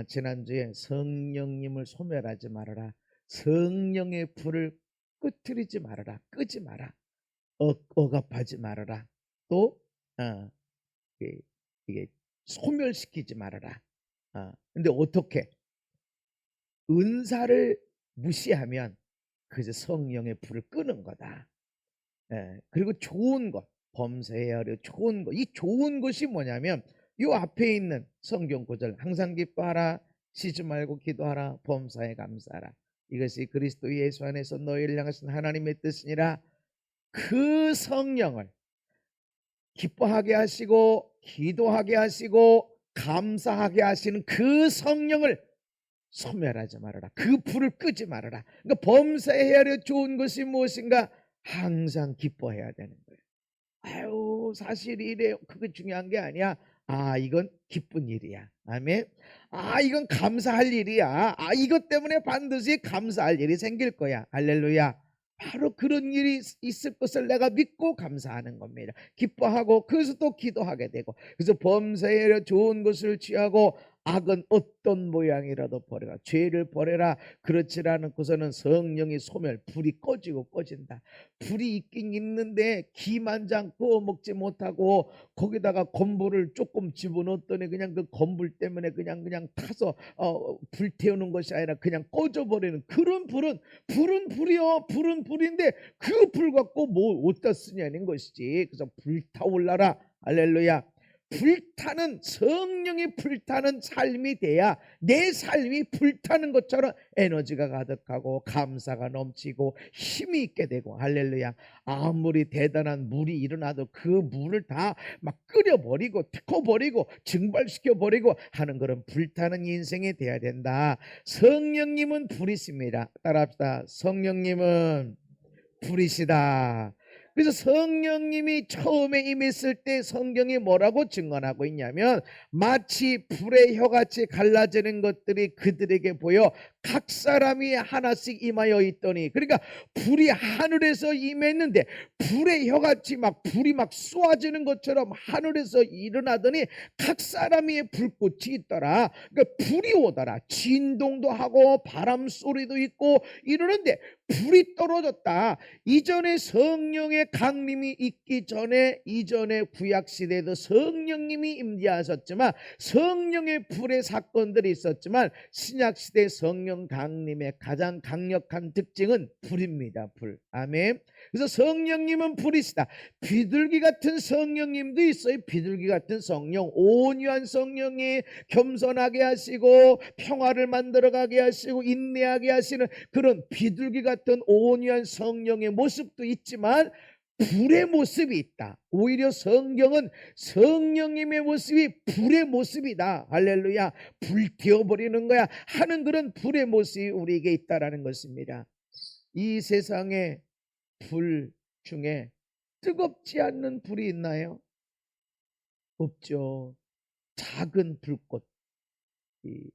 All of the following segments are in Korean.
지난주에 성령님을 소멸하지 말아라, 성령의 불을 끄트리지 말아라, 끄지 마라, 억압하지 말아라, 또 이게 소멸시키지 말아라. 근데 어떻게? 은사를 무시하면 그저 성령의 불을 끄는 거다. 그리고 좋은 것, 범사에 하려 좋은 것, 이 좋은 것이 뭐냐면 요 앞에 있는 성경 구절, 항상 기뻐하라, 쉬지 말고 기도하라, 범사에 감사하라, 이것이 그리스도 예수 안에서 너희를 향하신 하나님의 뜻이니라. 그 성령을 기뻐하게 하시고 기도하게 하시고 감사하게 하시는 그 성령을 소멸하지 말아라, 그 불을 끄지 말아라. 그러니까 범사에 헤아려 좋은 것이 무엇인가? 항상 기뻐해야 되는 거예요. 아유, 사실 이래요. 그게 중요한 게 아니야. 이건 기쁜 일이야. 아멘. 이건 감사할 일이야. 이것 때문에 반드시 감사할 일이 생길 거야. 할렐루야. 바로 그런 일이 있을 것을 내가 믿고 감사하는 겁니다. 기뻐하고, 그래서 또 기도하게 되고, 그래서 범사에 좋은 것을 취하고 악은 어떤 모양이라도 버려라, 죄를 버려라. 그렇지 않고서는 성령이 소멸, 불이 꺼지고 꺼진다. 불이 있긴 있는데 기만장 구워 먹지 못하고 거기다가 건불을 조금 집어넣었더니 그냥 그 건불 때문에 그냥 타서 불태우는 것이 아니라 그냥 꺼져버리는 그런 불은 불이요. 불은 불인데 그 불 갖고 뭐 어디다 쓰냐는 것이지. 그래서 불타올라라. 할렐루야. 불타는, 성령이 불타는 삶이 돼야 내 삶이 불타는 것처럼 에너지가 가득하고 감사가 넘치고 힘이 있게 되고. 할렐루야. 아무리 대단한 물이 일어나도 그 물을 다 막 끓여버리고 태워버리고 증발시켜버리고 하는 그런 불타는 인생이 돼야 된다. 성령님은 불이십니다. 따라합시다. 성령님은 불이시다. 그래서 성령님이 처음에 임했을 때 성경이 뭐라고 증언하고 있냐면, 마치 불의 혀같이 갈라지는 것들이 그들에게 보여 각 사람이 하나씩 임하여 있더니, 그러니까 불이 하늘에서 임했는데 불의 혀같이 막 불이 막 쏘아지는 것처럼 하늘에서 일어나더니 각 사람이 불꽃이 있더라. 그러니까 불이 오더라. 진동도 하고 바람 소리도 있고 이러는데 불이 떨어졌다. 이전에 성령의 강림이 있기 전에, 이전에 구약시대에도 성령님이 임재하셨지만 성령의 불의 사건들이 있었지만 신약시대 성령 강림의 가장 강력한 특징은 불입니다. 불. 아멘. 그래서 성령님은 불이시다. 비둘기 같은 성령님도 있어요. 비둘기 같은 성령, 온유한 성령이 겸손하게 하시고 평화를 만들어가게 하시고 인내하게 하시는 그런 비둘기 같은 온유한 성령의 모습도 있지만 불의 모습이 있다. 오히려 성경은 성령님의 모습이 불의 모습이다. 할렐루야. 불태워버리는 거야 하는 그런 불의 모습이 우리에게 있다라는 것입니다. 이 세상에 불 중에 뜨겁지 않는 불이 있나요? 없죠. 작은 불꽃,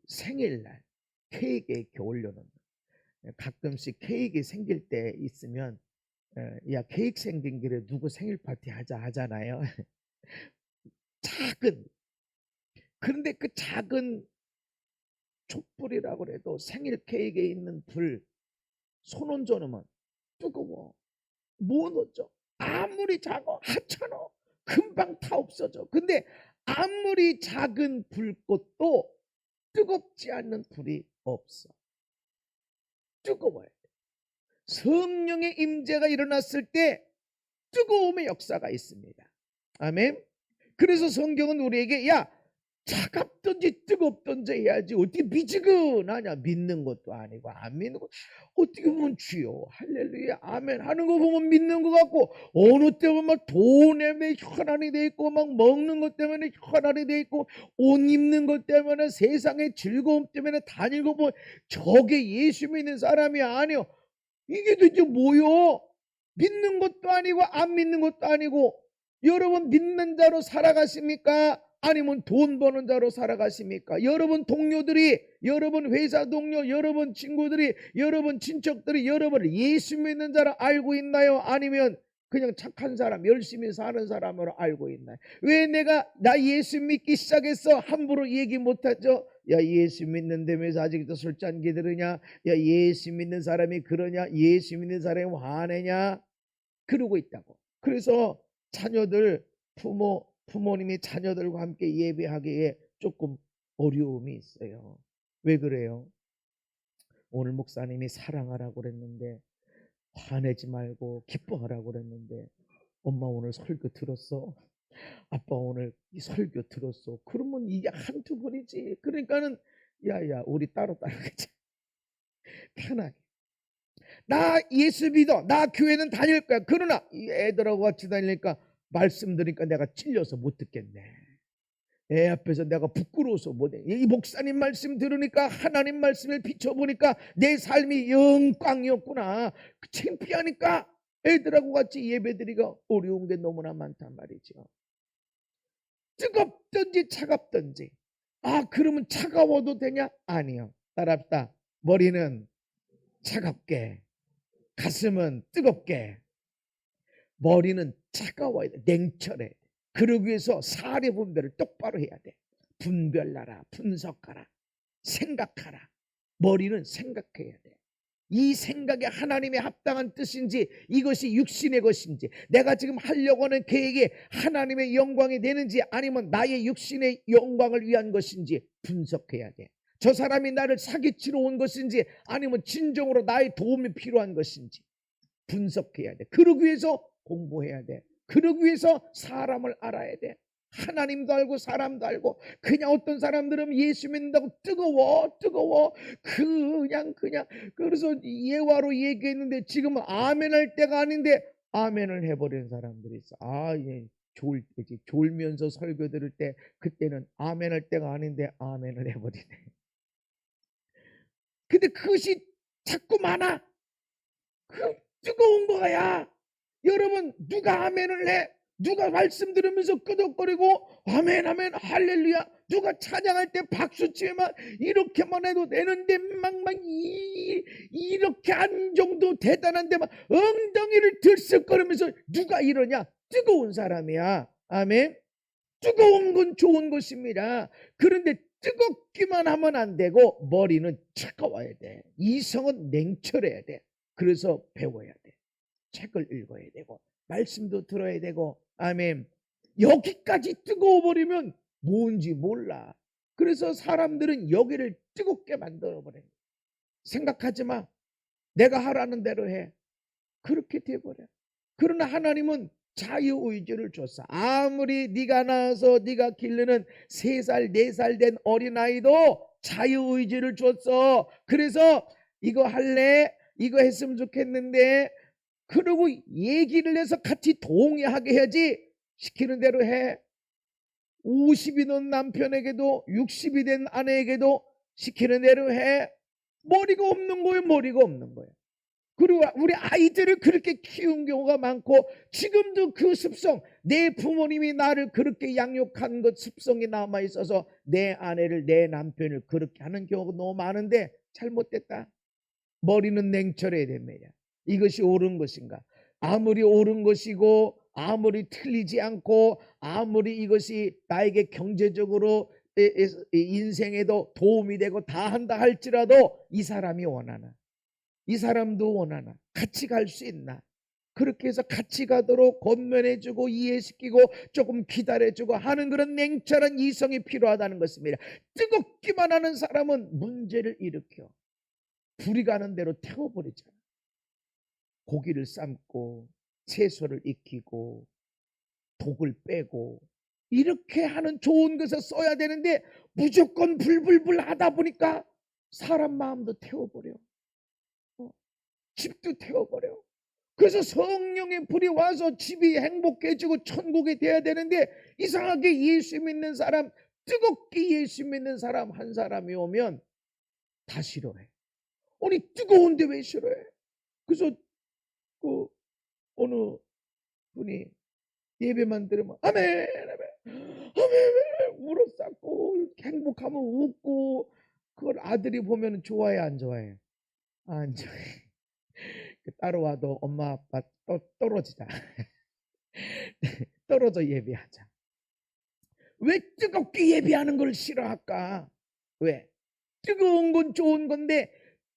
생일날 케이크에 이렇게 올려놓는, 가끔씩 케이크 생길 때 있으면 야, 케이크 생긴 길에 누구 생일 파티 하자 하잖아요. 작은, 그런데 그 작은 촛불이라고 해도 생일 케이크에 있는 불 손 얹어 놓으면 뜨거워. 못 넣죠. 아무리 작아 하찮아 금방 다 없어져. 근데 아무리 작은 불꽃도 뜨겁지 않는 불이 없어. 뜨거워야 돼. 성령의 임재가 일어났을 때 뜨거움의 역사가 있습니다. 아멘. 그래서 성경은 우리에게 야, 차갑든지 뜨겁든지 해야지 어떻게 미지근하냐. 믿는 것도 아니고 안 믿는 것, 어떻게 보면 주여 할렐루야 아멘 하는 거 보면 믿는 것 같고, 어느 때 보면 막 돈 때문에 혈안이 돼 있고 막 먹는 것 때문에 혈안이 돼 있고 옷 입는 것 때문에 세상의 즐거움 때문에 다니고 보면 저게 예수 믿는 사람이 아니요. 이게 도대체 뭐요? 믿는 것도 아니고 안 믿는 것도 아니고. 여러분 믿는 자로 살아가십니까? 아니면 돈 버는 자로 살아가십니까? 여러분 동료들이, 여러분 회사 동료, 여러분 친구들이, 여러분 친척들이 여러분을 예수 믿는 자로 알고 있나요? 아니면 그냥 착한 사람, 열심히 사는 사람으로 알고 있나요? 왜 내가 나 예수 믿기 시작했어 함부로 얘기 못하죠? 야 예수 믿는다면서 아직도 술잔기 들으냐? 야 예수 믿는 사람이 그러냐? 예수 믿는 사람이 화내냐? 그러고 있다고. 그래서 자녀들 부모님이 자녀들과 함께 예배하기에 조금 어려움이 있어요. 왜 그래요? 오늘 목사님이 사랑하라고 그랬는데 화내지 말고 기뻐하라고 그랬는데 엄마 오늘 설교 들었어? 아빠 오늘 이 설교 들었어? 그러면 이게 한두 번이지. 그러니까는 야야 우리 따로따로 가자. 편하게. 나 예수 믿어. 나 교회는 다닐 거야. 그러나 이 애들하고 같이 다니니까 말씀 들으니까 내가 찔려서 못 듣겠네. 애 앞에서 내가 부끄러워서 못해. 이 목사님 말씀 들으니까 하나님 말씀을 비춰보니까 내 삶이 영 꽝이었구나. 창피하니까 애들하고 같이 예배드리기가 어려운 게 너무나 많단 말이죠. 뜨겁든지 차갑든지. 아 그러면 차가워도 되냐? 아니요. 따라합시다. 머리는 차갑게, 가슴은 뜨겁게. 머리는 차가워야 돼. 냉철해. 그러기 위해서 사례 분별을 똑바로 해야 돼. 분별하라, 분석하라, 생각하라. 머리는 생각해야 돼. 이 생각이 하나님의 합당한 뜻인지 이것이 육신의 것인지 내가 지금 하려고 하는 계획이 하나님의 영광이 되는지 아니면 나의 육신의 영광을 위한 것인지 분석해야 돼. 저 사람이 나를 사기치러 온 것인지 아니면 진정으로 나의 도움이 필요한 것인지 분석해야 돼. 그러기 위해서 공부해야 돼. 그러기 위해서 사람을 알아야 돼. 하나님도 알고 사람도 알고. 그냥 어떤 사람들은 예수 믿는다고 뜨거워 그냥 그래서 예화로 얘기했는데 지금은 아멘 할 때가 아닌데 아멘을 해버리는 사람들이 있어. 예, 좋을 때지. 졸면서 설교 들을 때 그때는 아멘 할 때가 아닌데 아멘을 해버리네. 근데 그것이 자꾸 많아. 그 뜨거운 거야. 여러분 누가 아멘을 해? 누가 말씀 들으면서 끄덕거리고 아멘 아멘 할렐루야. 누가 찬양할 때 박수치면 이렇게만 해도 되는데 막 이렇게 한 정도 대단한데 막 엉덩이를 들썩거리면서 누가 이러냐? 뜨거운 사람이야. 아멘. 뜨거운 건 좋은 것입니다. 그런데 뜨겁기만 하면 안 되고 머리는 차가워야 돼. 이성은 냉철해야 돼. 그래서 배워야 돼. 책을 읽어야 되고 말씀도 들어야 되고. 아멘. 여기까지 뜨거워 버리면 뭔지 몰라. 그래서 사람들은 여기를 뜨겁게 만들어 버려. 생각하지 마. 내가 하라는 대로 해. 그렇게 돼버려. 그러나 하나님은 자유의지를 줬어. 아무리 네가 낳아서 네가 기르는 3살 4살 된 어린아이도 자유의지를 줬어. 그래서 이거 할래? 이거 했으면 좋겠는데 그러고 얘기를 해서 같이 동의하게 해야지. 시키는 대로 해. 50이 된 남편에게도 60이 된 아내에게도 시키는 대로 해. 머리가 없는 거예요. 머리가 없는 거예요. 그리고 우리 아이들을 그렇게 키운 경우가 많고 지금도 그 습성, 내 부모님이 나를 그렇게 양육한 것 습성이 남아있어서 내 아내를 내 남편을 그렇게 하는 경우가 너무 많은데 잘못됐다. 머리는 냉철해야 됩니다. 이것이 옳은 것인가? 아무리 옳은 것이고 아무리 틀리지 않고 아무리 이것이 나에게 경제적으로 인생에도 도움이 되고 다 한다 할지라도 이 사람이 원하나? 이 사람도 원하나? 같이 갈 수 있나? 그렇게 해서 같이 가도록 권면해주고 이해시키고 조금 기다려주고 하는 그런 냉철한 이성이 필요하다는 것입니다. 뜨겁기만 하는 사람은 문제를 일으켜 불이 가는 대로 태워버리잖아. 고기를 삶고 채소를 익히고 독을 빼고 이렇게 하는 좋은 것을 써야 되는데 무조건 불불불 하다 보니까 사람 마음도 태워버려. 집도 태워버려. 그래서 성령의 불이 와서 집이 행복해지고 천국이 돼야 되는데 이상하게 예수 믿는 사람, 뜨겁게 예수 믿는 사람 한 사람이 오면 다 싫어해. 아니 뜨거운데 왜 싫어해? 그래서 그 어느 분이 예배만 들으면 아멘 아멘 아멘 울어쌌고 행복하면 웃고 그걸 아들이 보면 좋아해 안 좋아해? 안 좋아해. 따라와도 엄마 아빠 떨어지자. 떨어져 예배하자. 왜 뜨겁게 예배하는 걸 싫어할까? 왜? 뜨거운 건 좋은 건데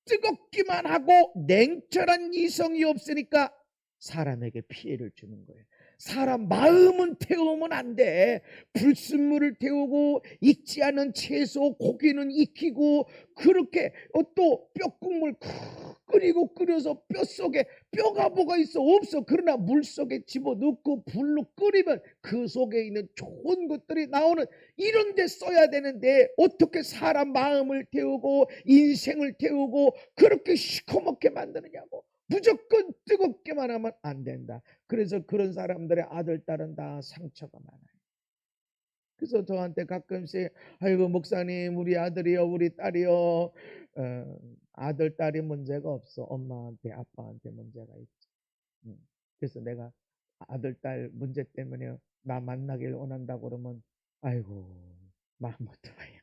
뜨겁기만 하고 냉철한 이성이 없으니까 사람에게 피해를 주는 거예요. 사람 마음은 태우면 안 돼. 불순물을 태우고 익지 않은 채소 고기는 익히고 그렇게 또 뼈국물 끓이고 끓여서 뼛속에 뼈가 뭐가 있어? 없어. 그러나 물속에 집어넣고 불로 끓이면 그 속에 있는 좋은 것들이 나오는 이런 데 써야 되는데 어떻게 사람 마음을 태우고 인생을 태우고 그렇게 시커멓게 만드느냐고. 무조건 뜨겁게만 하면 안 된다. 그래서 그런 사람들의 아들, 딸은 다 상처가 많아요. 그래서 저한테 가끔씩 아이고 목사님 우리 아들이요 우리 딸이요 아들, 딸이 문제가 없어. 엄마한테 아빠한테 문제가 있지. 그래서 내가 아들, 딸 문제 때문에 나 만나길 원한다고 그러면 아이고 마음 어떡해요.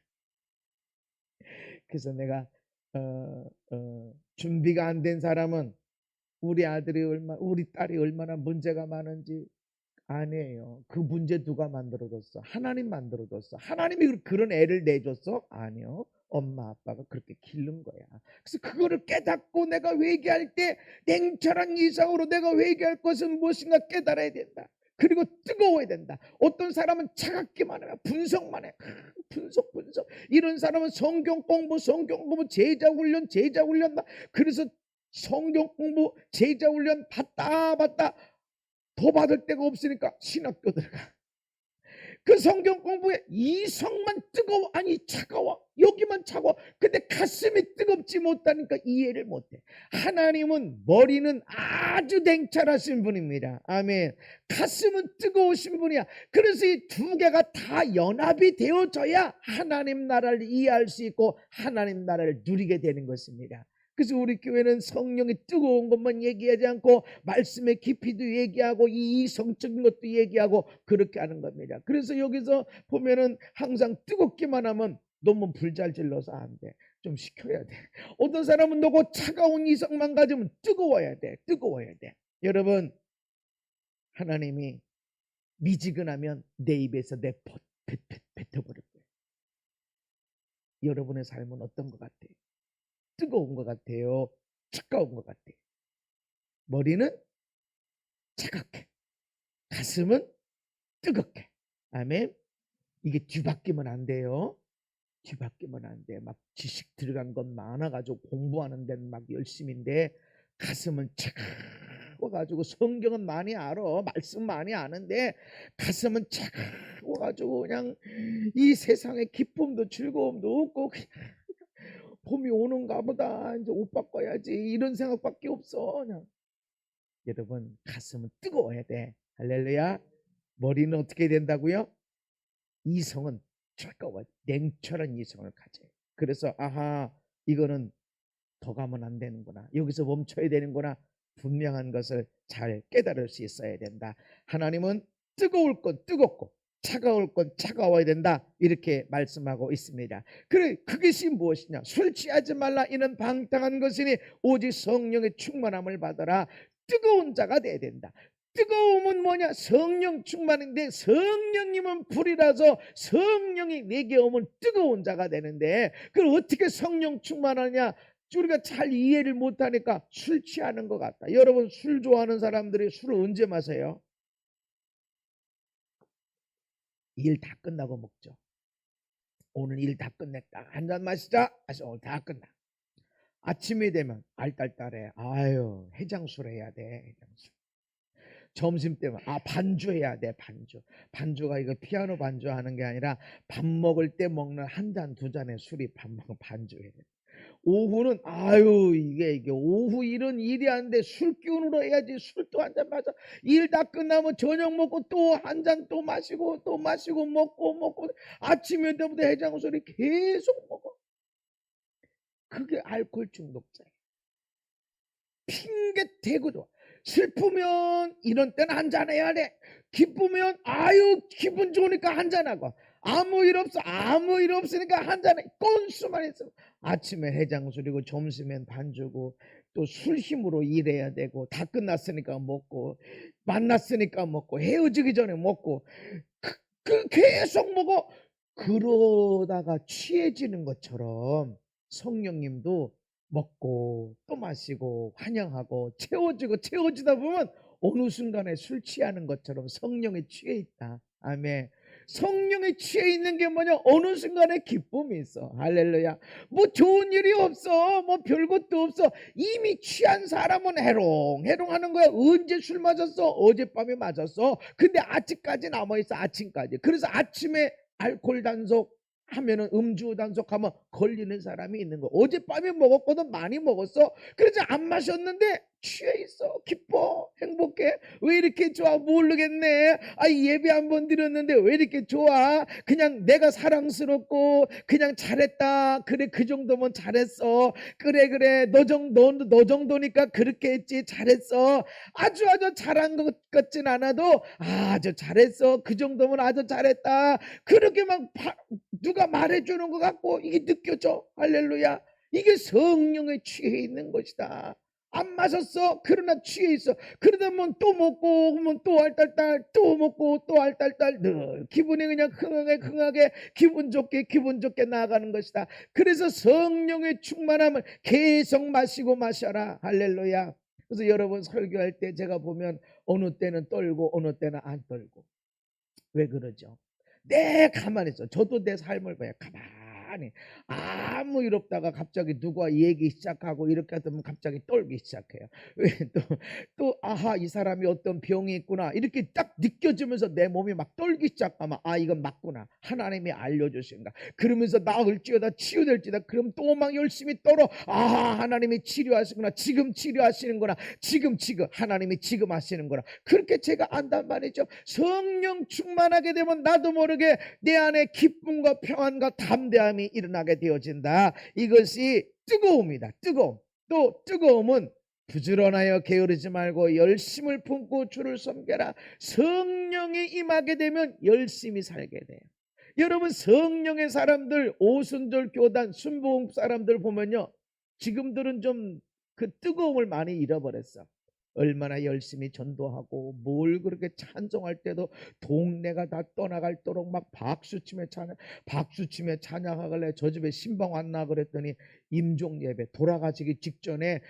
그래서 내가 준비가 안 된 사람은 우리 아들이 우리 딸이 얼마나 문제가 많은지 아니에요. 그 문제 누가 만들어줬어? 하나님 만들어줬어. 하나님이 그런 애를 내줬어? 아니요. 엄마 아빠가 그렇게 기른 거야. 그래서 그거를 깨닫고 내가 회개할 때 냉철한 이성으로 내가 회개할 것은 무엇인가 깨달아야 된다. 그리고 뜨거워야 된다. 어떤 사람은 차갑기만 해요. 분석만 해. 분석. 이런 사람은 성경 공부, 제자 훈련. 그래서 성경 공부, 제자 훈련 받다 더 받을 데가 없으니까 신학교 들어가. 그 성경 공부에 이성만 뜨거워 아니 차가워 여기만 차가워. 근데 가슴이 뜨겁지 못하니까 이해를 못해. 하나님은 머리는 아주 냉철하신 분입니다. 아멘. 가슴은 뜨거우신 분이야. 그래서 이 두 개가 다 연합이 되어져야 하나님 나라를 이해할 수 있고 하나님 나라를 누리게 되는 것입니다. 그래서 우리 교회는 성령이 뜨거운 것만 얘기하지 않고 말씀의 깊이도 얘기하고 이 성적인 것도 얘기하고 그렇게 하는 겁니다. 그래서 여기서 보면은 항상 뜨겁기만 하면 너무 불잘질러서 안 돼. 좀 식혀야 돼. 어떤 사람은 너고 차가운 이성만 가지면 뜨거워야 돼. 여러분 하나님이 미지근하면 내 입에서 뱉어버릴 거예요. 여러분의 삶은 어떤 것 같아요? 뜨거운 것 같아요? 차가운 것 같아요? 머리는 차갑게, 가슴은 뜨겁게. 아멘. 이게 뒤바뀌면 안 돼요. 뒤바뀌면 안 돼. 막 지식 들어간 것 많아가지고 공부하는 데는 막 열심인데 가슴은 차가워가지고 성경은 많이 알아. 말씀 많이 아는데 가슴은 차가워가지고 그냥 이 세상의 기쁨도 즐거움도 없고 봄이 오는가 보다 이제 옷 바꿔야지 이런 생각밖에 없어. 그냥. 여러분 가슴은 뜨거워야 돼. 할렐루야. 머리는 어떻게 된다고요? 이성은 차가워 냉철한 이성을 가져요. 그래서 아하 이거는 더 가면 안 되는구나. 여기서 멈춰야 되는구나. 분명한 것을 잘 깨달을 수 있어야 된다. 하나님은 뜨거울 건 뜨겁고 차가울 건 차가워야 된다. 이렇게 말씀하고 있습니다. 그래 그것이 무엇이냐? 술 취하지 말라 이는 방탕한 것이니 오직 성령의 충만함을 받아라. 뜨거운 자가 돼야 된다. 뜨거움은 뭐냐? 성령 충만인데 성령님은 불이라서 성령이 내게 오면 뜨거운 자가 되는데 그걸 어떻게 성령 충만하냐? 우리가 잘 이해를 못하니까 술 취하는 것 같다. 여러분 술 좋아하는 사람들이 술을 언제 마세요? 일 다 끝나고 먹죠. 오늘 일 다 끝냈다. 한 잔 마시자. 오늘 다 끝나. 아침이 되면 알딸딸해. 아유 해장술 해야 돼. 해장술. 점심 때면 반주해야 돼. 반주가 이거 피아노 반주하는 게 아니라 밥 먹을 때 먹는 한 잔 두 잔의 술이 반주해야 돼. 오후는 아유 이게 오후 일은 일이 안 돼. 술 기운으로 해야지. 술도 한 잔 마셔. 일 다 끝나면 저녁 먹고 또 한 잔 또 마시고 먹고 아침에 때부터 해장술이 계속 먹어. 그게 알코올 중독자예요. 핑계 대고 좋아. 슬프면 이런 때는 한잔 해야 돼. 기쁘면 아유 기분 좋으니까 한잔하고 아무 일 없으니까 한잔해. 꼰수만 있으면 아침에 해장술이고 점심엔 반주고 또 술 힘으로 일해야 되고 다 끝났으니까 먹고 만났으니까 먹고 헤어지기 전에 먹고 그 계속 먹어. 그러다가 취해지는 것처럼 성령님도 먹고 또 마시고 환영하고 채워지다 보면 어느 순간에 술 취하는 것처럼 성령에 취해 있다. 아멘. 성령에 취해 있는 게 뭐냐? 어느 순간에 기쁨이 있어. 할렐루야. 뭐 좋은 일이 없어. 뭐 별것도 없어. 이미 취한 사람은 해롱해롱하는 거야. 언제 술 마셨어? 어젯밤에 마셨어. 근데 아직까지 남아있어. 아침까지. 그래서 아침에 알코올 단속 하면은 음주 단속하면 걸리는 사람이 있는 거. 어젯밤에 먹었거든. 많이 먹었어. 그래서 안 마셨는데 취해 있어. 기뻐. 행복해. 왜 이렇게 좋아? 모르겠네. 예배 한 번 드렸는데 왜 이렇게 좋아? 그냥 내가 사랑스럽고 그냥 잘했다. 그래, 그 정도면 잘했어. 그래, 너 정도니까 그렇게 했지. 잘했어. 아주 잘한 것 같진 않아도 아주 잘했어. 그 정도면 아주 잘했다. 그렇게 막 누가 말해주는 것 같고 이게 느껴져. 할렐루야. 이게 성령에 취해 있는 것이다. 안 마셨어. 그러나 취해 있어. 그러다 보면 또 먹고 그러면 또 알딸딸, 또 먹고 또 알딸딸, 늘 기분이 그냥 흥하게 기분 좋게 나아가는 것이다. 그래서 성령의 충만함을 계속 마시고 마셔라. 할렐루야. 그래서 여러분 설교할 때 제가 보면 어느 때는 떨고 어느 때는 안 떨고. 왜 그러죠? 가만히 있어. 저도 내 삶을 봐요. 가만히 아무 일 없다가 갑자기 누가 얘기 시작하고 이렇게 하면 갑자기 떨기 시작해요. 왜 또 아하, 이 사람이 어떤 병이 있구나 이렇게 딱 느껴지면서 내 몸이 막 떨기 시작하면 이건 맞구나. 하나님이 알려주신다. 그러면서 나을지어다 치유될지다. 그럼 또 막 열심히 떨어. 아하, 하나님이 치료하시구나. 지금 치료하시는구나. 지금 하나님이 지금 하시는구나. 그렇게 제가 안단 말이죠. 성령 충만하게 되면 나도 모르게 내 안에 기쁨과 평안과 담대함이 일어나게 되어진다. 이것이 뜨거움이다. 뜨거움. 또 뜨거움은 부지런하여 게으르지 말고 열심을 품고 주를 섬겨라. 성령이 임하게 되면 열심히 살게 돼요. 여러분, 성령의 사람들, 오순절 교단, 순복음 사람들 보면요, 지금들은 좀 그 뜨거움을 많이 잃어버렸어. 얼마나 열심히 전도하고 뭘 그렇게 찬송할 때도 동네가 다 떠나갈도록 막 박수치며 찬양하길래 저 집에 신방 왔나 그랬더니 임종 예배, 돌아가시기 직전에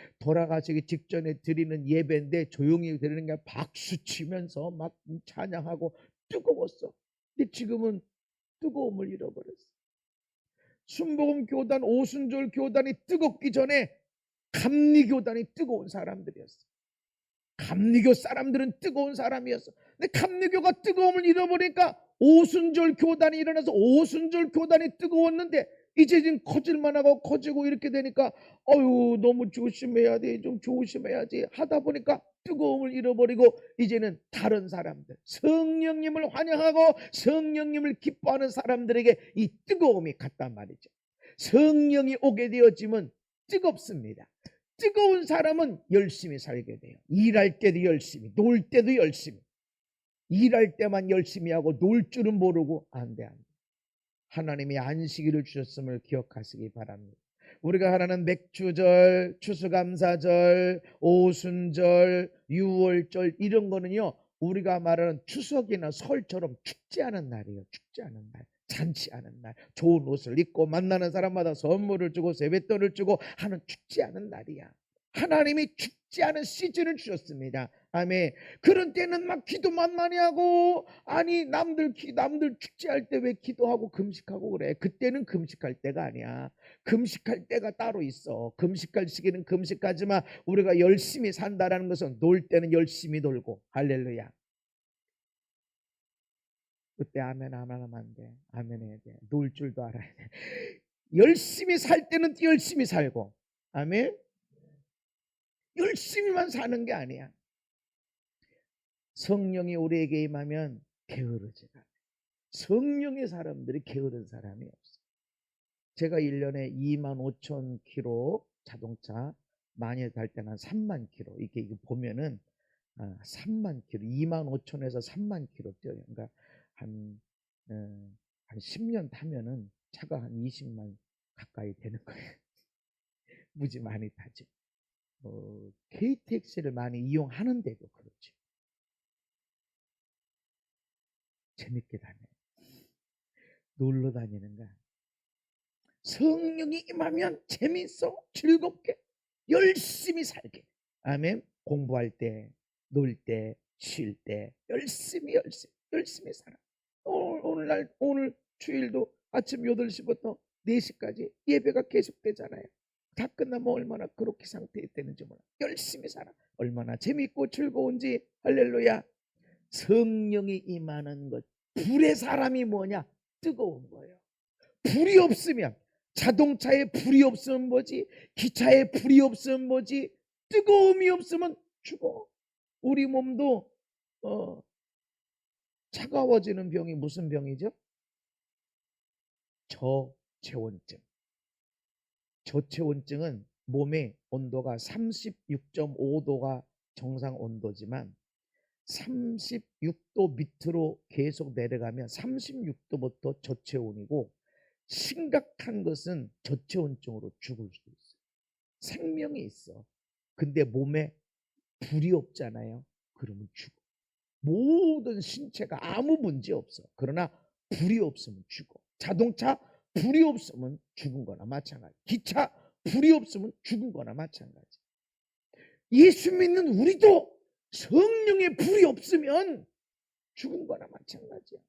드리는 예배인데 조용히 드리는 게 박수치면서 막 찬양하고 뜨거웠어. 근데 지금은 뜨거움을 잃어버렸어. 순복음 교단, 오순절 교단이 뜨겁기 전에 감리교단이 뜨거운 사람들이었어. 감리교 사람들은 뜨거운 사람이었어. 근데 감리교가 뜨거움을 잃어버리니까 오순절 교단이 일어나서 오순절 교단이 뜨거웠는데 이제 지금 커질만 하고 커지고 이렇게 되니까 너무 조심해야 돼. 좀 조심해야지 하다 보니까 뜨거움을 잃어버리고 이제는 다른 사람들, 성령님을 환영하고 성령님을 기뻐하는 사람들에게 이 뜨거움이 갔단 말이죠. 성령이 오게 되어지면 뜨겁습니다. 뜨거운 사람은 열심히 살게 돼요. 일할 때도 열심히, 놀 때도 열심히. 일할 때만 열심히 하고 놀 줄은 모르고 안 돼. 하나님이 안식일을 주셨음을 기억하시기 바랍니다. 우리가 하나는 맥주절, 추수감사절, 오순절, 유월절 이런 거는요, 우리가 말하는 추석이나 설처럼 축제하는 날이에요. 축제하는 날, 잔치하는 날, 좋은 옷을 입고 만나는 사람마다 선물을 주고 세뱃돈을 주고 하는 축제하는 날이야. 하나님이 축제하는 시즌을 주셨습니다. 아멘. 그런 때는 막 기도만 많이 하고, 남들 축제할 때 왜 기도하고 금식하고 그래? 그때는 금식할 때가 아니야. 금식할 때가 따로 있어. 금식할 시기는 금식하지만 우리가 열심히 산다라는 것은 놀 때는 열심히 놀고. 할렐루야. 그때 아멘 하면 안 돼. 아멘 해야 돼. 놀 줄도 알아야 돼. 열심히 살 때는 열심히 살고. 아멘. 열심히만 사는 게 아니야. 성령이 우리에게 임하면 게으르지가 않아요. 성령의 사람들이 게으른 사람이 없어. 제가 1년에 25,000km 자동차 많이 탈 때는 한 30,000km 이게 보면은 30,000km 25,000에서 30,000km 뛰어요. 그러니까 한 10년 타면은 차가 한 20만 가까이 되는 거예요. 무지 많이 타죠. KTX를 많이 이용하는데도 그렇죠. 재밌게 다녀요. 놀러 다니는 거야. 성령이 임하면 재밌어, 즐겁게, 열심히 살게. 아멘. 공부할 때, 놀 때, 쉴 때 열심히 살아. 오늘 주일도 아침 8시부터 4시까지 예배가 계속되잖아요. 다 끝나면 얼마나 그렇게 상태에 되는지 몰라. 열심히 살아. 얼마나 재밌고 즐거운지. 할렐루야. 성령이 임하는 것. 불의 사람이 뭐냐? 뜨거운 거예요. 불이 없으면, 자동차에 불이 없으면 뭐지? 기차에 불이 없으면 뭐지? 뜨거움이 없으면 죽어. 우리 몸도 차가워지는 병이 무슨 병이죠? 저체온증. 저체온증은 몸의 온도가 36.5도가 정상 온도지만 36도 밑으로 계속 내려가면 36도부터 저체온이고, 심각한 것은 저체온증으로 죽을 수도 있어요. 생명이 있어. 근데 몸에 불이 없잖아요. 그러면 죽어. 모든 신체가 아무 문제 없어. 그러나 불이 없으면 죽어. 자동차 불이 없으면 죽은 거나 마찬가지. 기차 불이 없으면 죽은 거나 마찬가지. 예수 믿는 우리도 성령의 불이 없으면 죽은 거나 마찬가지야.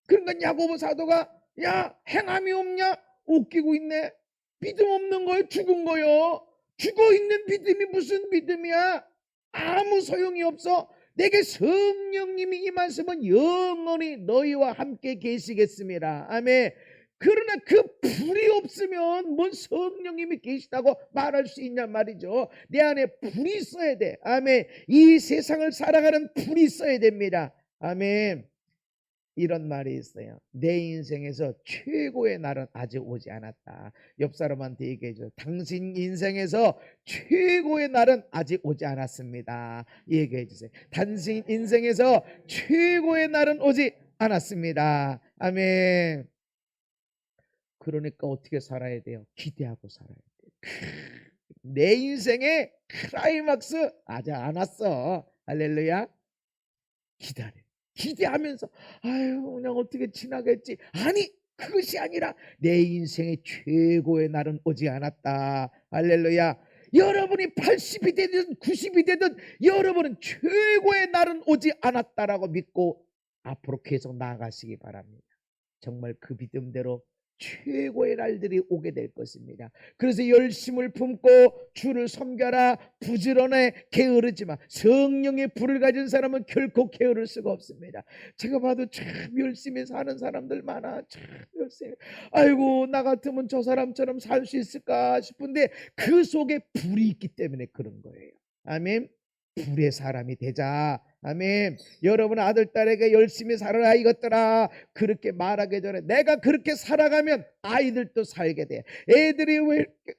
그러니까 야고보 사도가 야 행함이 없냐? 웃기고 있네. 믿음 없는 거예요? 죽은 거요. 죽어있는 믿음이 무슨 믿음이야? 아무 소용이 없어. 내게 성령님이 임하시면 영원히 너희와 함께 계시겠습니다. 아멘. 그러나 그 불이 없으면 뭔 성령님이 계시다고 말할 수 있냐 말이죠. 내 안에 불이 있어야 돼. 아멘. 이 세상을 살아가는 불이 있어야 됩니다. 아멘. 이런 말이 있어요. 내 인생에서 최고의 날은 아직 오지 않았다. 옆 사람한테 얘기해줘. 당신 인생에서 최고의 날은 아직 오지 않았습니다. 얘기해 주세요. 당신 인생에서 최고의 날은 오지 않았습니다. 아멘. 그러니까 어떻게 살아야 돼요? 기대하고 살아야 돼요. 내 인생의 클라이막스 아직 안 왔어. 할렐루야. 기다려. 기대하면서 아유 그냥 어떻게 지나겠지. 아니 그것이 아니라 내 인생의 최고의 날은 오지 않았다. 할렐루야. 여러분이 80이 되든 90이 되든 여러분은 최고의 날은 오지 않았다라고 믿고 앞으로 계속 나아가시기 바랍니다. 정말 그 믿음대로 최고의 날들이 오게 될 것입니다. 그래서 열심을 품고 주를 섬겨라. 부지런해. 게으르지만 성령의 불을 가진 사람은 결코 게으를 수가 없습니다. 제가 봐도 참 열심히 사는 사람들 많아. 참 열심히. 아이고 나 같으면 저 사람처럼 살 수 있을까 싶은데 그 속에 불이 있기 때문에 그런 거예요. 아멘. 불의 사람이 되자. 아멘. 여러분 아들 딸에게 열심히 살아라 이것들아 그렇게 말하기 전에 내가 그렇게 살아가면 아이들도 살게 돼. 애들이 왜 이렇게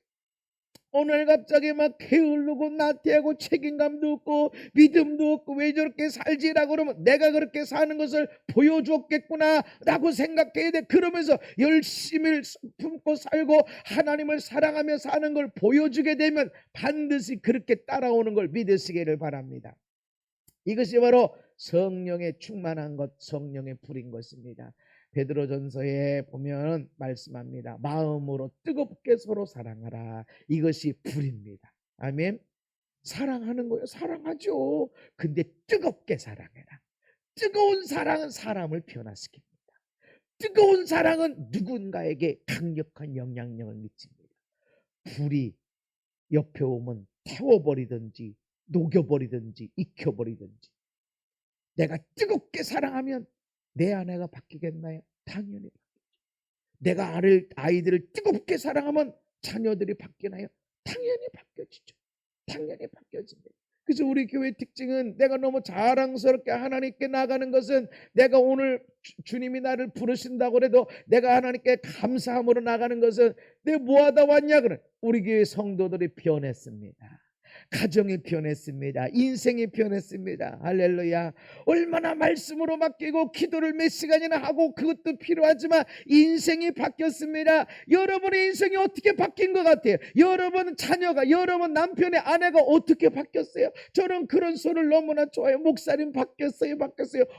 오늘 갑자기 막 게으르고 나태하고 책임감도 없고 믿음도 없고 왜 저렇게 살지라고 그러면 내가 그렇게 사는 것을 보여줬겠구나 라고 생각해야 돼. 그러면서 열심히 품고 살고 하나님을 사랑하며 사는 걸 보여주게 되면 반드시 그렇게 따라오는 걸 믿으시기를 바랍니다. 이것이 바로 성령의 충만한 것, 성령의 불인 것입니다. 베드로전서에 보면 말씀합니다. 마음으로 뜨겁게 서로 사랑하라. 이것이 불입니다. 아멘. 사랑하는 거예요. 사랑하죠. 근데 뜨겁게 사랑해라. 뜨거운 사랑은 사람을 변화시킵니다. 뜨거운 사랑은 누군가에게 강력한 영향력을 미칩니다. 불이 옆에 오면 태워버리든지 녹여버리든지 익혀버리든지. 내가 뜨겁게 사랑하면 내 아내가 바뀌겠나요? 당연히 바뀌죠. 내가 아이들을 뜨겁게 사랑하면 자녀들이 바뀌나요? 당연히 바뀌어지죠. 당연히 바뀌어집니다. 그래서 우리 교회 특징은 내가 너무 자랑스럽게 하나님께 나가는 것은 내가 오늘 주님이 나를 부르신다고 해도 내가 하나님께 감사함으로 나가는 것은 내가 뭐하다 왔냐 그래. 우리 교회 성도들이 변했습니다. 가정이 변했습니다. 인생이 변했습니다. 할렐루야. 얼마나 말씀으로 바뀌고 기도를 몇 시간이나 하고 그것도 필요하지만 인생이 바뀌었습니다. 여러분의 인생이 어떻게 바뀐 것 같아요? 여러분 자녀가, 여러분 남편의 아내가 어떻게 바뀌었어요? 저는 그런 소리를 너무나 좋아해요. 목사님 바뀌었어요.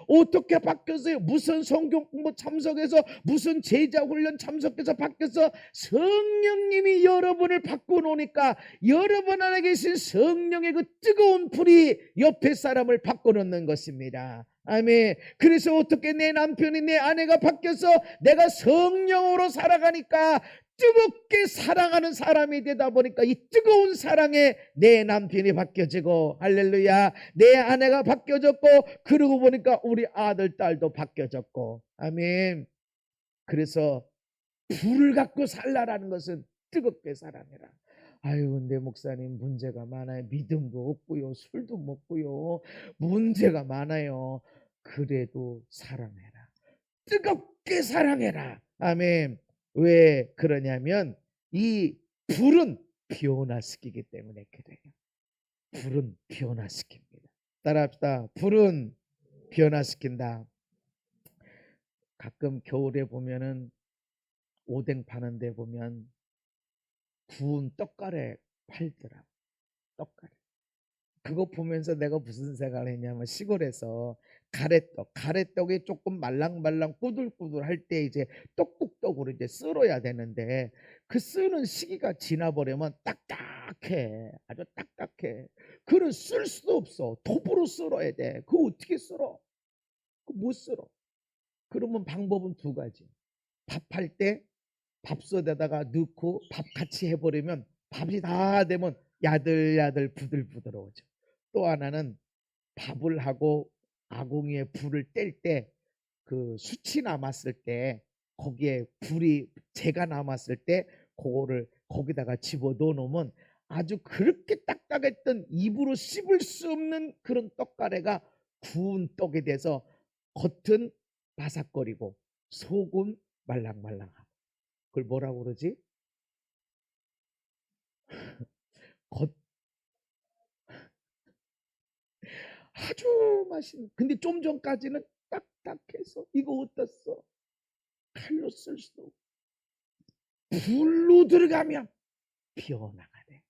어떻게 바뀌었어요? 무슨 성경 공부 참석해서, 무슨 제자 훈련 참석해서 바뀌었어? 성령님이 여러분을 바꿔놓으니까 여러분 안에 계신 성령의 그 뜨거운 불이 옆에 사람을 바꿔놓는 것입니다. 아멘. 그래서 어떻게 내 남편이, 내 아내가 바뀌어서 내가 성령으로 살아가니까 뜨겁게 사랑하는 사람이 되다 보니까 이 뜨거운 사랑에 내 남편이 바뀌어지고, 할렐루야, 내 아내가 바뀌어졌고, 그러고 보니까 우리 아들 딸도 바뀌어졌고. 아멘. 그래서 불을 갖고 살라라는 것은 뜨겁게 사랑해라. 아유, 근데 목사님 문제가 많아요. 믿음도 없고요, 술도 먹고요, 문제가 많아요. 그래도 사랑해라. 뜨겁게 사랑해라. 아멘. 왜 그러냐면 이 불은 변화시키기 때문에 그래요. 불은 변화시킵니다. 따라합시다. 불은 변화시킨다. 가끔 겨울에 보면은 오뎅 파는 데 보면 구운 떡가래 팔더라. 떡가래. 그거 보면서 내가 무슨 생각을 했냐면, 시골에서 가래떡이 조금 말랑말랑 꾸들꾸들할 때 이제 떡국떡으로 이제 썰어야 되는데, 그 쓰는 시기가 지나버리면 딱딱해. 아주 딱딱해. 그걸 쓸 수도 없어. 톱으로 썰어야 돼. 그거 어떻게 썰어? 그거 못 썰어. 그러면 방법은 두 가지. 밥할 때 밥솥에다가 넣고 밥 같이 해버리면 밥이 다 되면 야들야들 부들부들하죠. 또 하나는 밥을 하고 아궁이에 불을 뗄 때 그 숯이 남았을 때, 거기에 불이 재가 남았을 때 그거를 거기다가 집어넣어 놓으면 아주 그렇게 딱딱했던 입으로 씹을 수 없는 그런 떡가래가 구운 떡이 돼서 겉은 바삭거리고 속은 말랑말랑하고, 그걸 뭐라고 그러지? 겉 아주 맛있는. 근데 좀 전까지는 딱딱해서 이거 어떻어? 칼로 쓸 수도 없고. 불로 들어가면 변화가 돼.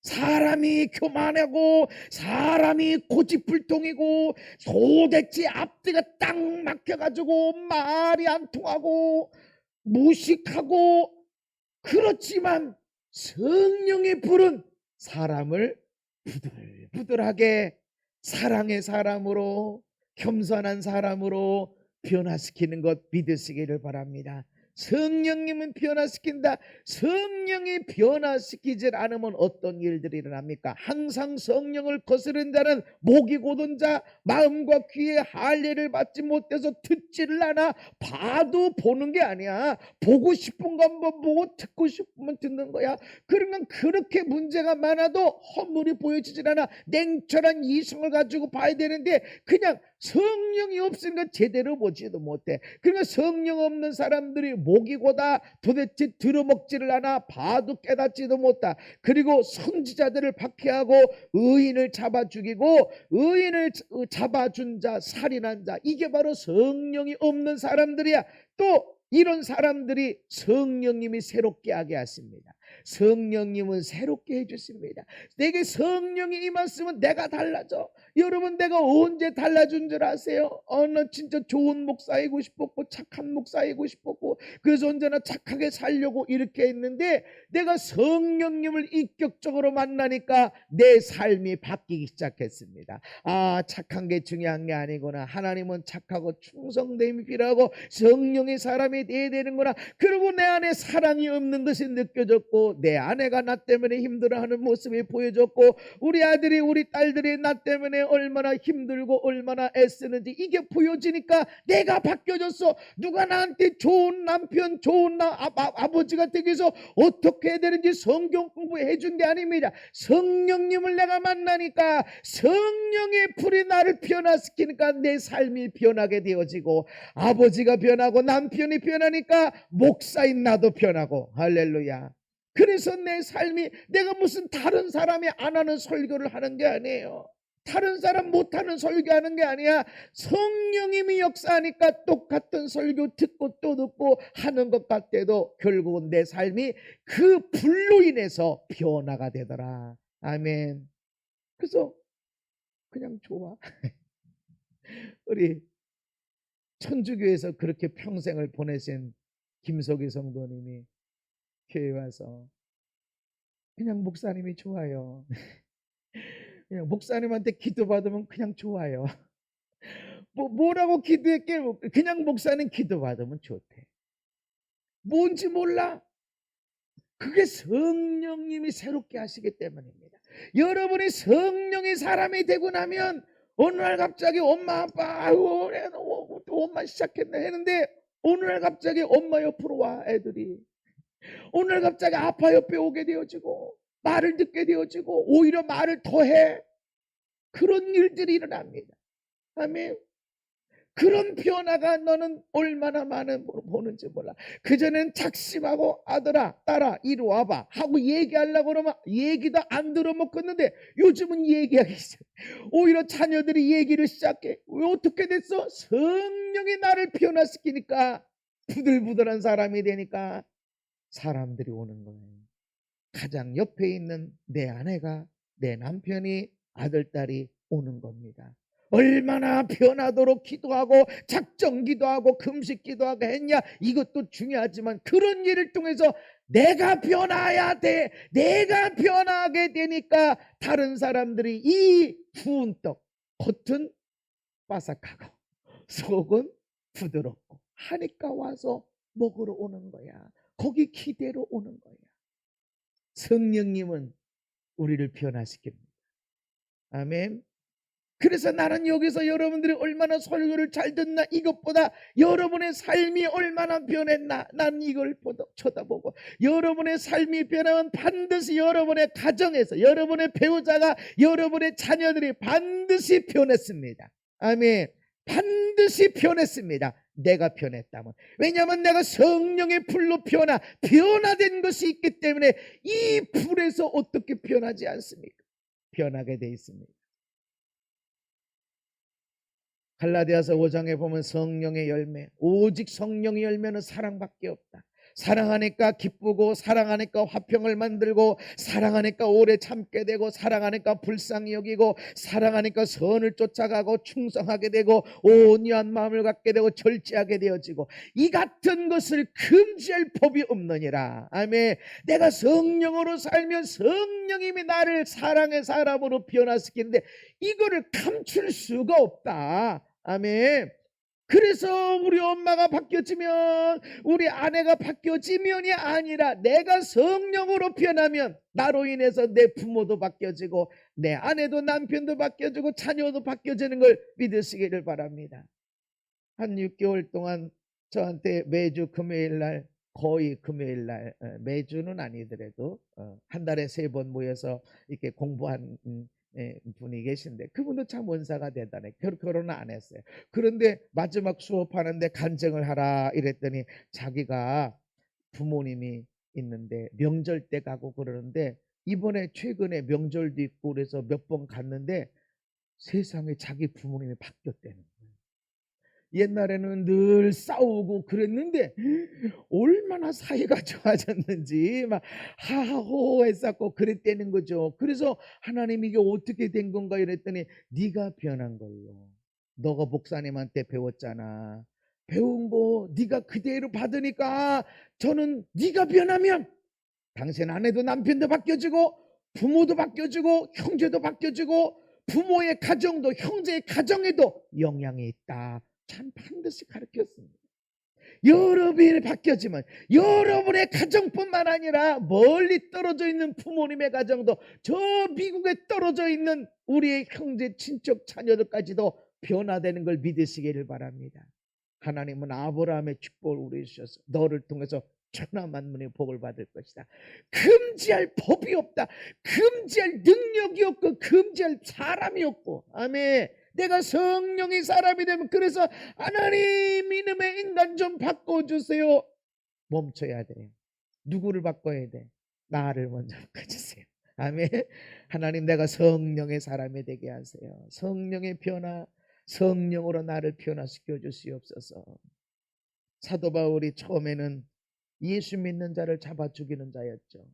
사람이 교만하고 사람이 고집불통이고 도대체 앞뒤가 딱 막혀가지고 말이 안 통하고 무식하고, 그렇지만 성령의 불은 사람을 부들부들하게 사랑의 사람으로, 겸손한 사람으로 변화시키는 것 믿으시기를 바랍니다. 성령님은 변화시킨다. 성령이 변화시키질 않으면 어떤 일들이 일어납니까? 항상 성령을 거스른 자는 목이 곧은 자, 마음과 귀에 할례를 받지 못해서 듣지를 않아. 봐도 보는 게 아니야. 보고 싶은 거 한번 보고 듣고 싶으면 듣는 거야. 그러면 그렇게 문제가 많아도 허물이 보여지질 않아. 냉철한 이성을 가지고 봐야 되는데 그냥 성령이 없으니까 제대로 보지도 못해. 그러니까 성령 없는 사람들이 목이 고다 도대체 들어먹지를 않아. 봐도 깨닫지도 못하. 그리고 선지자들을 박해하고 의인을 잡아 죽이고, 의인을 잡아준 자, 살인한 자, 이게 바로 성령이 없는 사람들이야. 또 이런 사람들이 성령님이 새롭게 하게 하십니다. 성령님은 새롭게 해주십니다. 내게 성령이 임했으면 내가 달라져. 여러분, 내가 언제 달라진 줄 아세요? 나 진짜 좋은 목사이고 싶었고 착한 목사이고 싶었고 그래서 언제나 착하게 살려고 이렇게 했는데, 내가 성령님을 인격적으로 만나니까 내 삶이 바뀌기 시작했습니다. 아, 착한 게 중요한 게 아니구나. 하나님은 착하고 충성됨이 필요하고 성령의 사람이 돼야 되는구나. 그리고 내 안에 사랑이 없는 것이 느껴졌고, 내 아내가 나 때문에 힘들어하는 모습이 보여졌고, 우리 아들이 우리 딸들이 나 때문에 얼마나 힘들고 얼마나 애쓰는지 이게 보여지니까 내가 바뀌어졌어. 누가 나한테 좋은 남편, 좋은 아버지가 되기 위해서 어떻게 해야 되는지 성경 공부해 준 게 아닙니다. 성령님을 내가 만나니까 성령의 불이 나를 변화시키니까 내 삶이 변하게 되어지고, 아버지가 변하고 남편이 변하니까 목사인 나도 변하고. 할렐루야. 그래서 내 삶이 내가 무슨 다른 사람이 안 하는 설교를 하는 게 아니에요. 다른 사람 못하는 설교하는 게 아니야. 성령님이 역사하니까 똑같은 설교 듣고 또 듣고 하는 것 같아도 결국은 내 삶이 그 불로 인해서 변화가 되더라. 아멘. 그래서 그냥 좋아. 우리 천주교에서 그렇게 평생을 보내신 김석희 성도님이 교회 와서 그냥 목사님이 좋아요. 그냥 목사님한테 기도받으면 그냥 좋아요. 뭐라고 기도했게? 그냥 목사님 기도받으면 좋대. 뭔지 몰라? 그게 성령님이 새롭게 하시기 때문입니다. 여러분이 성령이 사람이 되고 나면 어느 날 갑자기 엄마 아빠 아이고 또 엄마 시작했네 했는데 어느 날 갑자기 엄마 옆으로 와 애들이. 어느 날 갑자기 아빠 옆에 오게 되어지고 말을 듣게 되어지고 오히려 말을 더해. 그런 일들이 일어납니다. 아멘. 그런 변화가 너는 얼마나 많은 보는지 몰라. 그전엔 작심하고 아들아 딸아 이리 와봐 하고 얘기하려고 그러면 얘기도 안 들어먹겠는데 요즘은 얘기하기 시작해. 오히려 자녀들이 얘기를 시작해. 왜 어떻게 됐어? 성령이 나를 변화시키니까 부들부들한 사람이 되니까 사람들이 오는 거예요. 가장 옆에 있는 내 아내가 내 남편이 아들딸이 오는 겁니다. 얼마나 변하도록 기도하고 작정 기도하고 금식 기도하고 했냐 이것도 중요하지만 그런 일을 통해서 내가 변화해야 돼. 내가 변하게 되니까 다른 사람들이 이 구운 떡 겉은 바삭하고 속은 부드럽고 하니까 와서 먹으러 오는 거야. 거기 기대로 오는 거야. 성령님은 우리를 변화시킵니다. 아멘. 그래서 나는 여기서 여러분들이 얼마나 설교를 잘 듣나 이것보다 여러분의 삶이 얼마나 변했나 난 이걸 쳐다보고 여러분의 삶이 변하면 반드시 여러분의 가정에서 여러분의 배우자가 여러분의 자녀들이 반드시 변했습니다. 아멘. 반드시 변했습니다. 내가 변했다면. 왜냐하면 내가 성령의 불로 변화된 것이 있기 때문에 이 불에서 어떻게 변하지 않습니까? 변하게 돼 있습니다. 갈라디아서 5장에 보면 성령의 열매, 오직 성령의 열매는 사랑밖에 없다. 사랑하니까 기쁘고 사랑하니까 화평을 만들고 사랑하니까 오래 참게 되고 사랑하니까 불쌍히 여기고 사랑하니까 선을 쫓아가고 충성하게 되고 온유한 마음을 갖게 되고 절제하게 되어지고 이 같은 것을 금지할 법이 없느니라. 아멘. 내가 성령으로 살면 성령님이 나를 사랑의 사람으로 변화시키는데 이거를 감출 수가 없다. 아멘. 그래서 우리 엄마가 바뀌어지면 우리 아내가 바뀌어지면이 아니라 내가 성령으로 변하면 나로 인해서 내 부모도 바뀌어지고 내 아내도 남편도 바뀌어지고 자녀도 바뀌어지는 걸 믿으시기를 바랍니다. 한 6개월 동안 저한테 매주 금요일날 거의 금요일날 매주는 아니더라도 한 달에 3번 모여서 이렇게 공부한 분이 계신데 그분도 참 원사가 대단해. 결혼은 안 했어요. 그런데 마지막 수업하는데 간증을 하라 이랬더니 자기가 부모님이 있는데 명절 때 가고 그러는데 이번에 최근에 명절도 있고 그래서 몇 번 갔는데 세상에 자기 부모님이 바뀌었대는 거예요. 옛날에는 늘 싸우고 그랬는데 얼마나 사이가 좋아졌는지 막 하하호호 했었고 그랬다는 거죠. 그래서 하나님 이게 어떻게 된 건가 이랬더니 네가 변한 걸로. 너가 목사님한테 배웠잖아. 배운 거 네가 그대로 받으니까 저는 네가 변하면 당신 아내도 남편도 바뀌어지고 부모도 바뀌어지고 형제도 바뀌어지고 부모의 가정도 형제의 가정에도 영향이 있다. 참 반드시 가르쳤습니다. 여러분이 바뀌었지만 여러분의 가정뿐만 아니라 멀리 떨어져 있는 부모님의 가정도 저 미국에 떨어져 있는 우리의 형제 친척 자녀들까지도 변화되는 걸 믿으시기를 바랍니다. 하나님은 아브라함의 축복을 우리에게 주셔서 너를 통해서 천하만민의 복을 받을 것이다. 금지할 법이 없다. 금지할 능력이 없고 금지할 사람이 없고. 아멘. 내가 성령의 사람이 되면 그래서 하나님 이름의 인간 좀 바꿔주세요. 멈춰야 돼. 누구를 바꿔야 돼? 나를 먼저 바꿔주세요. 아멘. 하나님, 내가 성령의 사람이 되게 하세요. 성령의 변화, 성령으로 나를 변화시켜 주시옵소서. 사도 바울이 처음에는 예수 믿는 자를 잡아 죽이는 자였죠.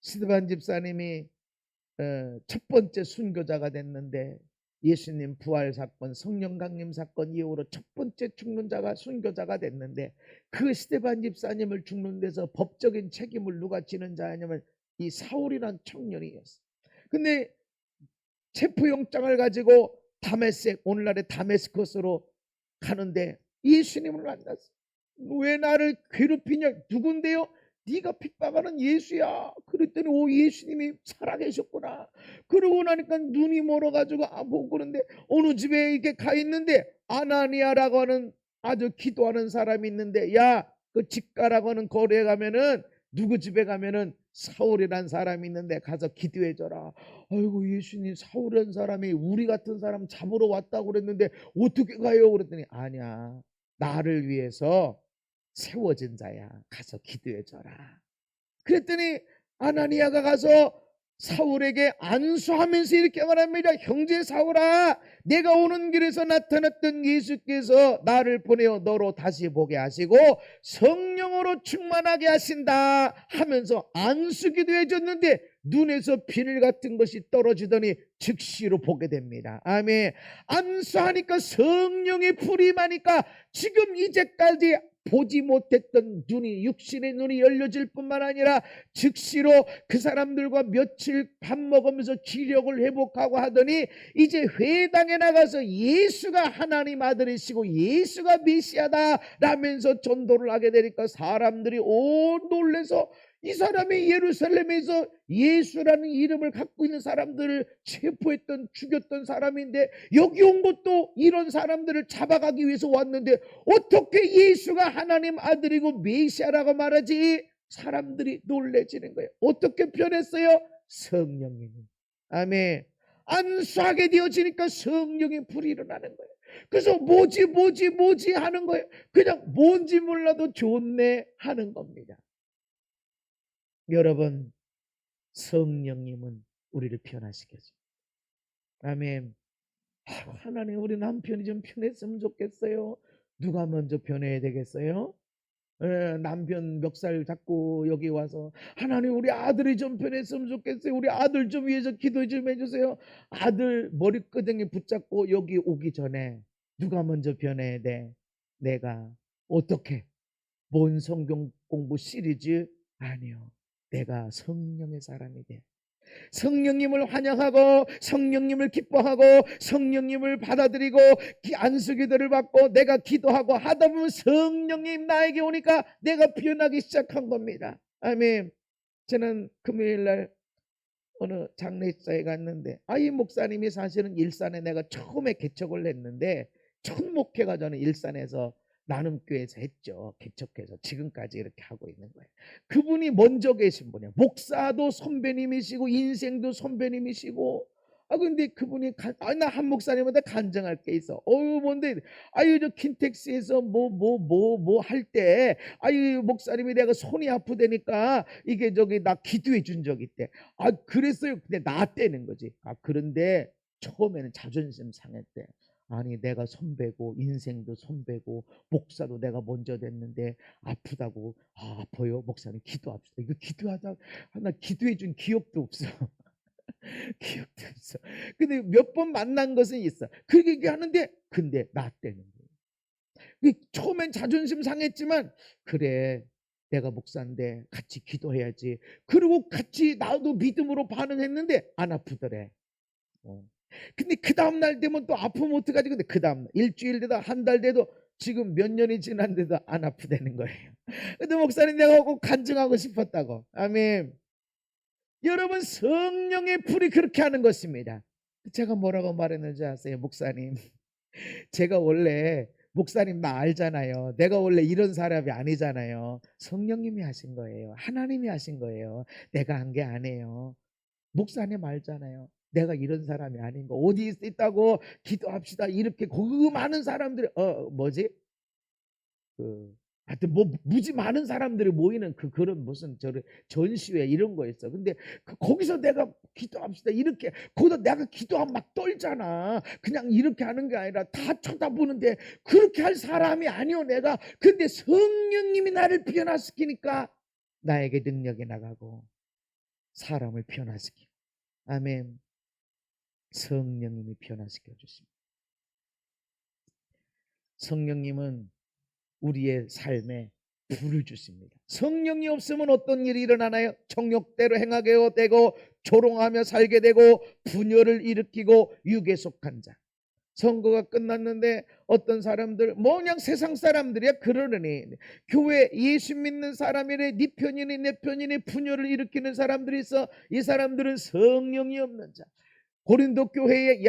스데반 집사님이 첫 번째 순교자가 됐는데, 예수님 부활 사건, 성령 강림 사건 이후로 첫 번째 죽는 자가 순교자가 됐는데, 그 스데반 집사님을 죽는 데서 법적인 책임을 누가 지는 자냐면 이 사울이란 청년이었어. 근데 체포영장을 가지고 다메섹, 오늘날의 다메스커스로 가는데 예수님을 만났어. 왜 나를 괴롭히냐? 누군데요? 네가 핍박하는 예수야. 그랬더니 오, 예수님이 살아계셨구나. 그러고 나니까 눈이 멀어가지고 보고 그런데 어느 집에 이렇게 가 있는데 아나니아라고 하는 아주 기도하는 사람이 있는데, 야, 그 집가라고 하는 거리에 가면은 누구 집에 가면은 사울이란 사람이 있는데 가서 기도해줘라. 아이고, 예수님, 사울이란 사람이 우리 같은 사람 잡으러 왔다고 그랬는데 어떻게 가요? 그랬더니 아니야, 나를 위해서 세워진 자야. 가서 기도해줘라. 그랬더니 아나니아가 가서 사울에게 안수하면서 이렇게 말합니다. 형제 사울아, 내가 오는 길에서 나타났던 예수께서 나를 보내어 너로 다시 보게 하시고 성령으로 충만하게 하신다 하면서 안수기도 해줬는데 눈에서 비늘 같은 것이 떨어지더니 즉시로 보게 됩니다. 아멘. 안수하니까 성령의 불이 임하니까 지금 이제까지 보지 못했던 눈이, 육신의 눈이 열려질 뿐만 아니라 즉시로 그 사람들과 며칠 밥 먹으면서 기력을 회복하고 하더니 이제 회당에 나가서 예수가 하나님 아들이시고 예수가 메시아다 라면서 전도를 하게 되니까 사람들이 놀래서 이 사람이 예루살렘에서 예수라는 이름을 갖고 있는 사람들을 체포했던, 죽였던 사람인데 여기 온 것도 이런 사람들을 잡아가기 위해서 왔는데 어떻게 예수가 하나님 아들이고 메시아라고 말하지? 사람들이 놀래지는 거예요. 어떻게 변했어요? 성령님이. 아멘. 안수하게 되어지니까 성령의 불이 일어나는 거예요. 그래서 뭐지 하는 거예요. 그냥 뭔지 몰라도 좋네 하는 겁니다. 여러분, 성령님은 우리를 변화시켜줍니다. 아멘. 하나님, 우리 남편이 좀 변했으면 좋겠어요. 누가 먼저 변해야 되겠어요? 남편 멱살 잡고 여기 와서 하나님, 우리 아들이 좀 변했으면 좋겠어요. 우리 아들 좀 위해서 기도 좀 해주세요. 아들 머리끄댕이 붙잡고 여기 오기 전에 누가 먼저 변해야 돼? 내가. 어떻게? 뭔 성경 공부 시리즈? 아니요. 내가 성령의 사람이 돼. 성령님을 환영하고 성령님을 기뻐하고 성령님을 받아들이고 안수기도를 받고 내가 기도하고 하다 보면 성령님 나에게 오니까 내가 변하기 시작한 겁니다. 아멘. 저는 금요일날 어느 장례식장에 갔는데 이 목사님이 사실은 일산에 내가 처음에 개척을 했는데 첫 목회가 저는 일산에서 나눔교회에서 했죠. 개척해서 지금까지 이렇게 하고 있는 거예요. 그분이 먼저 계신 분이에요. 목사도 선배님이시고 인생도 선배님이시고 근데 그분이 나 한 목사님한테 간증할 게 있어. 뭔데? 저 킨텍스에서 뭐 할 때 목사님이 내가 손이 아프다니까 이게 나 기도해 준 적 있대. 그랬어요. 근데 나때는 거지. 그런데 처음에는 자존심 상했대. 아니, 내가 선배고 인생도 선배고 목사도 내가 먼저 됐는데 아프다고. 아파요 목사님, 기도합시다. 이거 기도하다 나 기도해 준 기억도 없어. 기억도 없어. 근데 몇 번 만난 것은 있어. 그렇게 하는데 근데 낫대는 거예요. 처음엔 자존심 상했지만 그래, 내가 목사인데 같이 기도해야지. 그리고 같이 나도 믿음으로 반응했는데 안 아프더래. 근데 그 다음날 되면 또 아프면 어떡하지? 근데 그 다음날 일주일 되다 한 달 돼도 지금 몇 년이 지났는데도 안 아프다는 거예요. 근데 목사님, 내가 꼭 간증하고 싶었다고. 아멘. 여러분, 성령의 불이 그렇게 하는 것입니다. 제가 뭐라고 말했는지 아세요? 목사님, 제가 원래 목사님 나 알잖아요. 내가 원래 이런 사람이 아니잖아요. 성령님이 하신 거예요. 하나님이 하신 거예요. 내가 한 게 아니에요. 목사님 알잖아요. 내가 이런 사람이 아닌 거. 어디 있다고 기도합시다. 이렇게 그 많은 사람들이 뭐지? 하여튼 뭐 무지 많은 사람들이 모이는 그런 무슨 전시회 이런 거 있어. 근데 거기서 내가 기도합시다 이렇게 거기다 내가 기도하면 막 떨잖아. 그냥 이렇게 하는 게 아니라 다 쳐다보는데 그렇게 할 사람이 아니요 내가. 근데 성령님이 나를 변화시키니까 나에게 능력이 나가고 사람을 변화시키고. 아멘. 성령님이 변화시켜 주십니다. 성령님은 우리의 삶에 불을 주십니다. 성령이 없으면 어떤 일이 일어나나요? 정욕대로 행하게 되고 조롱하며 살게 되고 분열을 일으키고 육에 속한 자. 선거가 끝났는데 어떤 사람들 그냥 세상 사람들이야 그러느니 교회 예수 믿는 사람이래 네 편이니 내 편이니 분열을 일으키는 사람들이 있어. 이 사람들은 성령이 없는 자. 고린도 교회에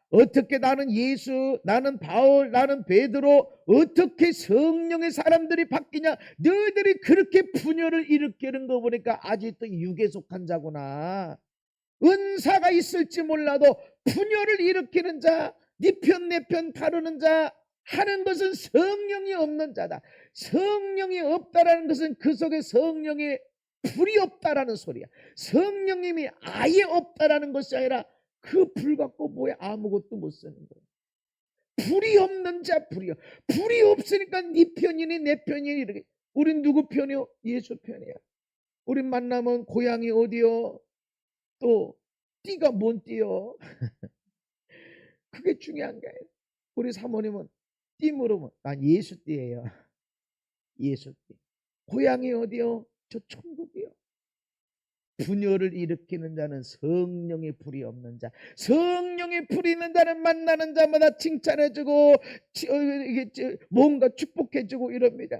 어떻게 나는 예수, 나는 바울, 나는 베드로 어떻게 성령의 사람들이 바뀌냐? 너희들이 그렇게 분열을 일으키는 거 보니까 아직도 육에 속한 자구나. 은사가 있을지 몰라도 분열을 일으키는 자, 네 편 내 편 가르는 자 하는 것은 성령이 없는 자다. 성령이 없다라는 것은 그 속에 성령의 불이 없다라는 소리야. 성령님이 아예 없다라는 것이 아니라 그 불 갖고 뭐에 아무것도 못 쓰는 거야. 불이 없는 자, 불이 없으니까 네 편이니 내 편이니 이렇게. 우린 누구 편이요? 예수 편이야. 우린 만나면 고향이 어디요? 또 띠가 뭔 띠요? 그게 중요한 거예요. 우리 사모님은 띠 물으면 난 예수 띠예요. 예수 띠. 고향이 어디요? 저 천국이요. 분열을 일으키는 자는 성령의 불이 없는 자. 성령의 불이 있는 자는 만나는 자마다 칭찬해주고 뭔가 축복해주고 이럽니다.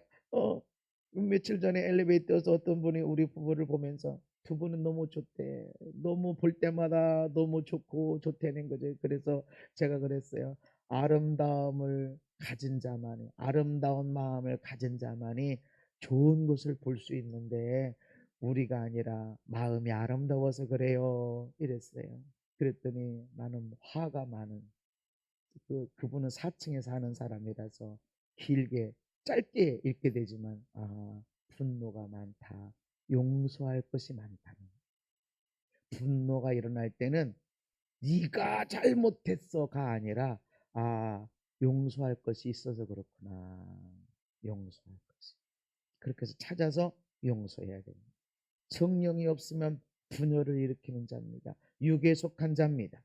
며칠 전에 엘리베이터에서 어떤 분이 우리 부부를 보면서 두 분은 너무 좋대. 너무 볼 때마다 너무 좋고 좋다는 거죠. 그래서 제가 그랬어요. 아름다움을 가진 자만이, 아름다운 마음을 가진 자만이 좋은 것을 볼 수 있는데 우리가 아니라 마음이 아름다워서 그래요 이랬어요. 그랬더니 나는 화가 많은 그분은 4층에 사는 사람이라서 길게 짧게 읽게 되지만 분노가 많다. 용서할 것이 많다는. 분노가 일어날 때는 네가 잘못했어가 아니라 용서할 것이 있어서 그렇구나. 용서할 것이. 그렇게 해서 찾아서 용서해야 됩니다. 성령이 없으면 분열을 일으키는 자입니다. 육에 속한 자입니다.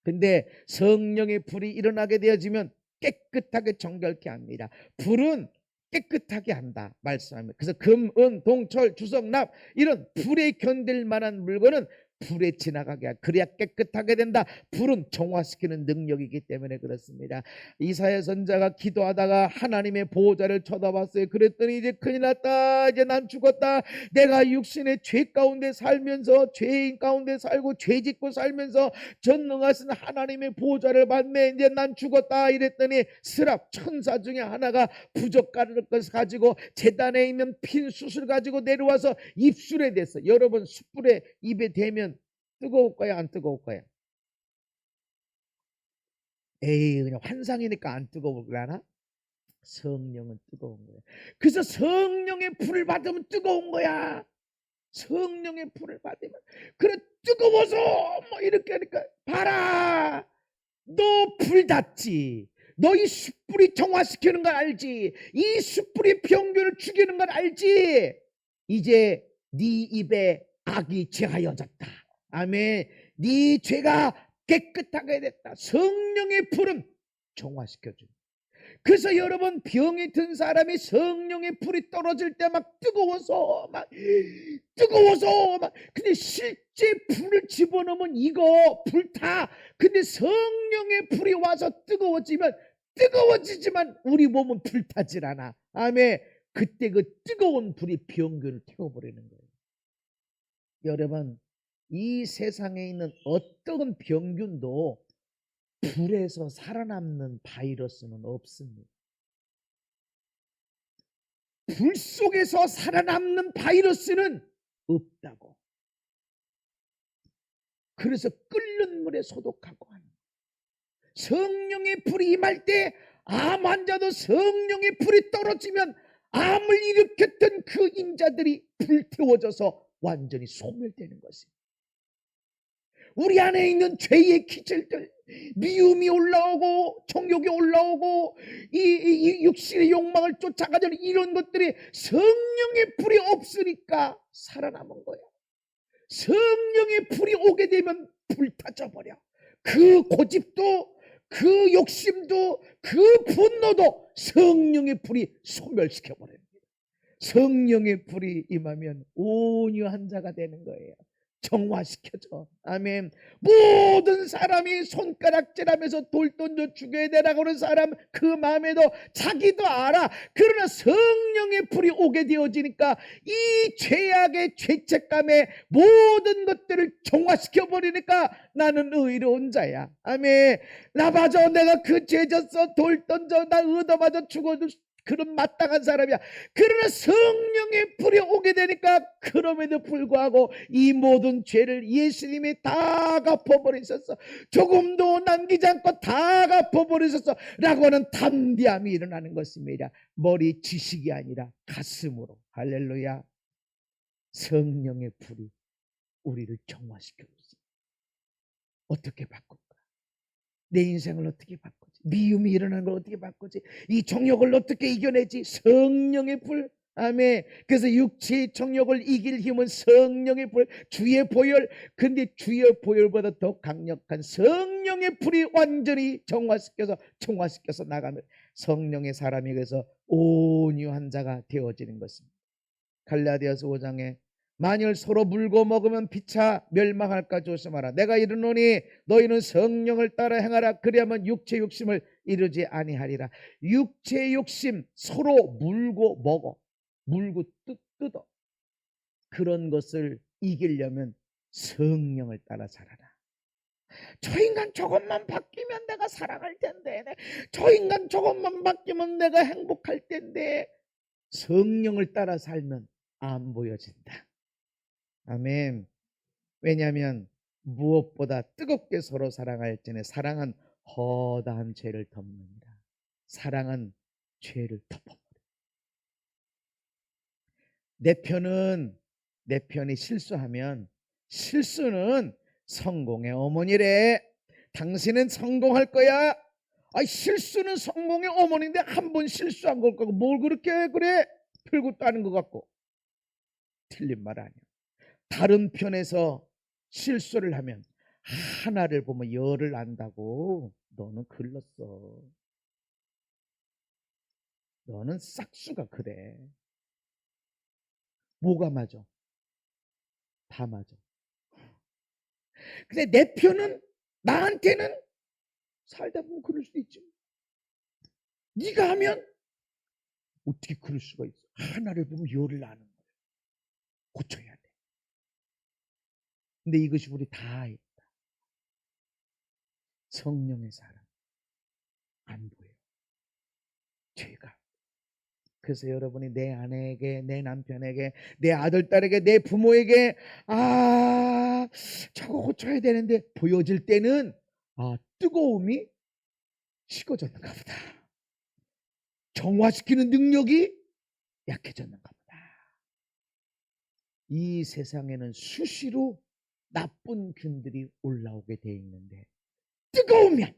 근데 성령의 불이 일어나게 되어지면 깨끗하게 정결케 합니다. 불은 깨끗하게 한다 말씀합니다. 그래서 금, 은, 동, 철, 주석, 납 이런 불에 견딜 만한 물건은 불에 지나가게 하고 그래야 깨끗하게 된다. 불은 정화시키는 능력이기 때문에 그렇습니다. 이사야 선지자가 기도하다가 하나님의 보호자를 쳐다봤어요. 그랬더니 이제 큰일 났다. 이제 난 죽었다. 내가 육신의 죄 가운데 살면서 죄인 가운데 살고 죄 짓고 살면서 전능하신 하나님의 보호자를 받네. 이제 난 죽었다 이랬더니 스랍 천사 중에 하나가 부젓가락을 가지고 제단에 있는 핀 숯을 가지고 내려와서 입술에 댔어. 여러분 숯불에 입에 대면 뜨거울 거야 안 뜨거울 거야? 에이 그냥 환상이니까 안 뜨거울라나? 성령은 뜨거운 거야. 그래서 성령의 불을 받으면 뜨거운 거야. 성령의 불을 받으면 그래 뜨거워서 뭐 이렇게 하니까 봐라 너 불 닿지. 너 이 숯불이 정화시키는 걸 알지. 이 숯불이 병균을 죽이는 걸 알지. 이제 네 입에 악이 제하여졌다. 아멘. 네 죄가 깨끗하게 됐다. 성령의 불은 정화시켜줍니다. 그래서 여러분 병이 든 사람이 성령의 불이 떨어질 때 막 뜨거워서 근데 실제 불을 집어넣으면 이거 불타. 근데 성령의 불이 와서 뜨거워지지만 우리 몸은 불타질 않아. 아멘. 그때 그 뜨거운 불이 병균을 태워버리는 거예요. 여러분 이 세상에 있는 어떤 병균도 불에서 살아남는 바이러스는 없습니다. 불 속에서 살아남는 바이러스는 없다고. 그래서 끓는 물에 소독하고 하는 거예요. 성령의 불이 임할 때 암 환자도 성령의 불이 떨어지면 암을 일으켰던 그 인자들이 불태워져서 완전히 소멸되는 것입니다. 우리 안에 있는 죄의 기질들, 미움이 올라오고 정욕이 올라오고 이 육신의 욕망을 쫓아가자는 이런 것들이 성령의 불이 없으니까 살아남은 거야. 성령의 불이 오게 되면 불타져 버려. 그 고집도, 그 욕심도, 그 분노도 성령의 불이 소멸시켜 버립니다. 성령의 불이 임하면 온유한 자가 되는 거예요. 정화시켜줘. 아멘. 모든 사람이 손가락질하면서 돌 던져 죽여야 되라고 하는 사람 그 마음에도 자기도 알아. 그러나 성령의 불이 오게 되어지니까 이 죄악의 죄책감에 모든 것들을 정화시켜 버리니까 나는 의로운 자야. 아멘. 나 봐줘, 내가 그 죄 졌어. 돌 던져 나 얻어맞아 죽어도 그런 마땅한 사람이야. 그러나 성령의 불이 오게 되니까 그럼에도 불구하고 이 모든 죄를 예수님이 다 갚아버리셨어. 조금도 남기지 않고 다 갚아버리셨어 라고 하는 담대함이 일어나는 것입니다. 머리 지식이 아니라 가슴으로. 할렐루야. 성령의 불이 우리를 정화시켜줬어. 어떻게 바꿀까? 내 인생을 어떻게 바꾸지? 미움이 일어나는 걸 어떻게 바꾸지? 이 정욕을 어떻게 이겨내지? 성령의 불. 아멘. 그래서 육체의 정욕을 이길 힘은 성령의 불, 주의 보혈. 근데 주의 보혈보다 더 강력한 성령의 불이 완전히 정화시켜서 나가면 성령의 사람이 그래서 온유한 자가 되어지는 것입니다. 갈라디아서 5장에 만일 서로 물고 먹으면 피차 멸망할까 조심하라. 내가 이르노니 너희는 성령을 따라 행하라. 그리하면 육체 욕심을 이루지 아니하리라. 육체 욕심 서로 물고 먹어. 물고 뜯어. 그런 것을 이기려면 성령을 따라 살아라. 저 인간 조금만 바뀌면 내가 살아갈 텐데, 저 인간 조금만 바뀌면 내가 행복할 텐데. 성령을 따라 살면 안 보여진다. 아멘. 왜냐하면 무엇보다 뜨겁게 서로 사랑할지니 사랑은 허다한 죄를 덮는다. 사랑은 죄를 덮어버려. 내 편이 실수하면 실수는 성공의 어머니래. 당신은 성공할 거야. 실수는 성공의 어머니인데 한 번 실수한 걸 거고 뭘 그렇게 그래? 별것도 아닌 것 같고. 틀린 말 아니야. 다른 편에서 실수를 하면 하나를 보면 열을 안다고. 너는 글렀어. 너는 싹수가 그래. 뭐가 맞아? 다 맞아. 근데 내 편은 나한테는 살다 보면 그럴 수도 있지. 네가 하면 어떻게 그럴 수가 있어? 하나를 보면 열을 나는 거야. 고쳐야 돼. 근데 이것이 우리 다 있다. 성령의 사람 안 보여. 죄가. 그래서 여러분이 내 아내에게, 내 남편에게, 내 아들, 딸에게, 내 부모에게 저거 고쳐야 되는데 보여질 때는 뜨거움이 식어졌는가 보다. 정화시키는 능력이 약해졌는가 보다. 이 세상에는 수시로 나쁜 균들이 올라오게 돼 있는데 뜨거우면,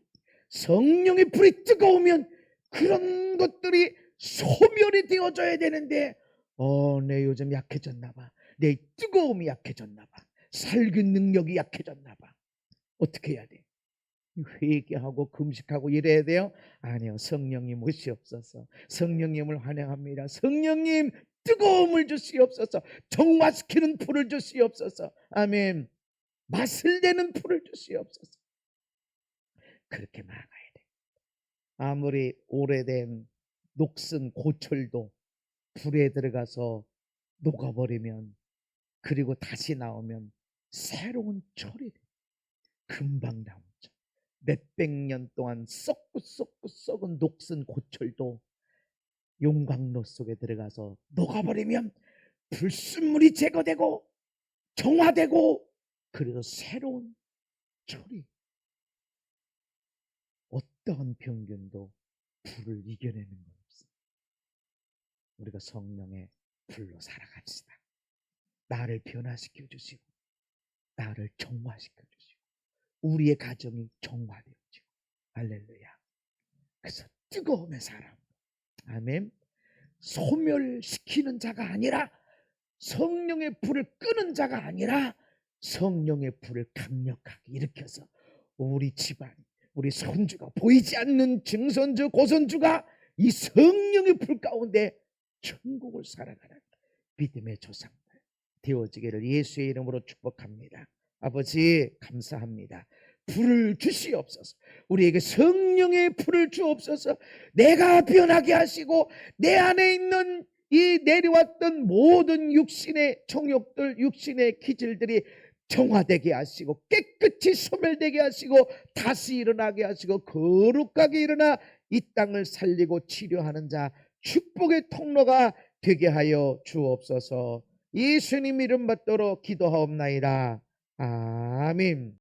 성령의 불이 뜨거우면 그런 것들이 소멸이 되어져야 되는데 내 요즘 약해졌나 봐. 내 뜨거움이 약해졌나 봐. 살균 능력이 약해졌나 봐. 어떻게 해야 돼? 회개하고 금식하고 이래야 돼요? 아니요. 성령님 오시옵소서. 성령님을 환영합니다. 성령님 뜨거움을 주시옵소서. 정화시키는 불을 주시옵소서. 아멘. 맛을 내는 불을 주시옵소서. 그렇게 나아가야 돼. 아무리 오래된 녹슨 고철도 불에 들어가서 녹아버리면, 그리고 다시 나오면 새로운 철이 돼. 금방 나오죠. 몇백 년 동안 썩은 녹슨 고철도 용광로 속에 들어가서 녹아버리면 불순물이 제거되고 정화되고, 그래서 새로운 철이. 어떠한 병균도 불을 이겨내는 건 없습니다. 우리가 성령의 불로 살아갑시다. 나를 변화시켜 주시고 나를 정화시켜 주시고 우리의 가정이 정화되어지고 할렐루야. 그래서 뜨거움의 사람, 아멘. 소멸시키는 자가 아니라 성령의 불을 끄는 자가 아니라 성령의 불을 강력하게 일으켜서 우리 집안, 우리 손주가, 보이지 않는 증손주, 고손주가 이 성령의 불 가운데 천국을 살아가는 믿음의 조상들 되어지기를 예수의 이름으로 축복합니다. 아버지 감사합니다. 불을 주시옵소서. 우리에게 성령의 불을 주옵소서. 내가 변하게 하시고 내 안에 있는 이 내려왔던 모든 육신의 정욕들, 육신의 기질들이 정화되게 하시고 깨끗이 소멸되게 하시고 다시 일어나게 하시고 거룩하게 일어나 이 땅을 살리고 치료하는 자 축복의 통로가 되게 하여 주옵소서. 예수님 이름 받도록 기도하옵나이다. 아멘.